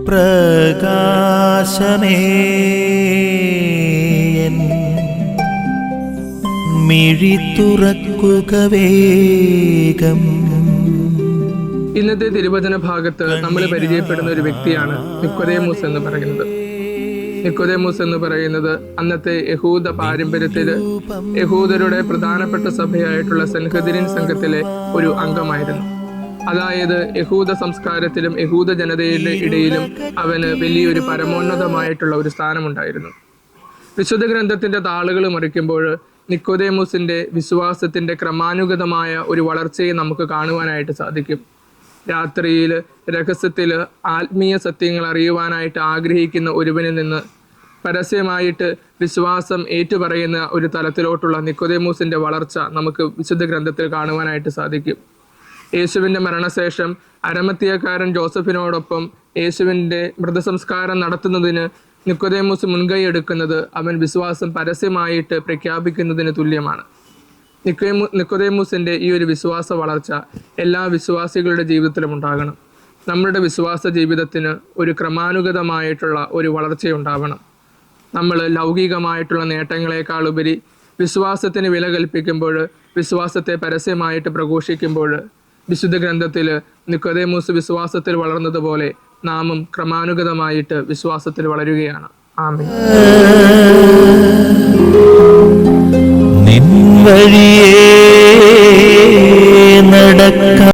പ്രകാശമേ മിഴി തുറക്കുക വേഗം. ഇന്നത്തെ തിരുവചന ഭാഗത്ത് നമ്മൾ പരിചയപ്പെടുന്ന ഒരു വ്യക്തിയാണ് നിക്കോദേമോസ് എന്ന് പറയുന്നത്. നിക്കോദേമോസ് എന്ന് പറയുന്നത് അന്നത്തെ യഹൂദ പാരമ്പര്യത്തിൽ യഹൂദരുടെ പ്രധാനപ്പെട്ട സഭയായിട്ടുള്ള സൻഹദ്രീൻ സംഘത്തിലെ ഒരു അംഗമായിരുന്നു. അതായത് യഹൂദ സംസ്കാരത്തിലും യഹൂദ ജനതയുടെ ഇടയിലും അവന് വലിയൊരു പരമോന്നതമായിട്ടുള്ള ഒരു സ്ഥാനമുണ്ടായിരുന്നു. വിശുദ്ധ ഗ്രന്ഥത്തിന്റെ താളുകൾ മറിക്കുമ്പോൾ നിക്കോദേമോസിന്റെ വിശ്വാസത്തിന്റെ ക്രമാനുഗതമായ ഒരു വളർച്ചയെ നമുക്ക് കാണുവാനായിട്ട് സാധിക്കും. രാത്രിയിൽ രഹസ്യത്തിൽ ആത്മീയ സത്യങ്ങൾ അറിയുവാനായിട്ട് ആഗ്രഹിക്കുന്ന ഒരുവനിൽ നിന്ന് പരസ്യമായിട്ട് വിശ്വാസം ഏറ്റുപറയുന്ന ഒരു തലത്തിലോട്ടുള്ള നിക്കോദേമോസിന്റെ വളർച്ച നമുക്ക് വിശുദ്ധ ഗ്രന്ഥത്തിൽ കാണുവാനായിട്ട് സാധിക്കും. യേശുവിൻ്റെ മരണശേഷം അരമത്തിയക്കാരൻ ജോസഫിനോടൊപ്പം യേശുവിൻ്റെ മൃതസംസ്കാരം നടത്തുന്നതിന് നിക്കോദേമോസ് മുൻകൈ എടുക്കുന്നത് അവൻ വിശ്വാസം പരസ്യമായിട്ട് പ്രഖ്യാപിക്കുന്നതിന് തുല്യമാണ്. നിക്കോദേമോസിൻ്റെ ഈ ഒരു വിശ്വാസ വളർച്ച എല്ലാ വിശ്വാസികളുടെ ജീവിതത്തിലും ഉണ്ടാകണം. നമ്മളുടെ വിശ്വാസ ജീവിതത്തിന് ഒരു ക്രമാനുഗതമായിട്ടുള്ള ഒരു വളർച്ചയുണ്ടാവണം. നമ്മൾ ലൗകികമായിട്ടുള്ള നേട്ടങ്ങളെക്കാൾ ഉപരി വിശ്വാസത്തിന് വില കൽപ്പിക്കുമ്പോൾ, വിശ്വാസത്തെ പരസ്യമായിട്ട് പ്രഘോഷിക്കുമ്പോൾ, വിശുദ്ധ ഗ്രന്ഥത്തിൽ നിക്കോദേമോസ് വിശ്വാസത്തിൽ വളർന്നതുപോലെ നാമും ക്രമാനുഗതമായിട്ട് വിശ്വാസത്തിൽ വളരുകയാണ്. ആമേൻ. നിൻ വഴിയേ നടക്ക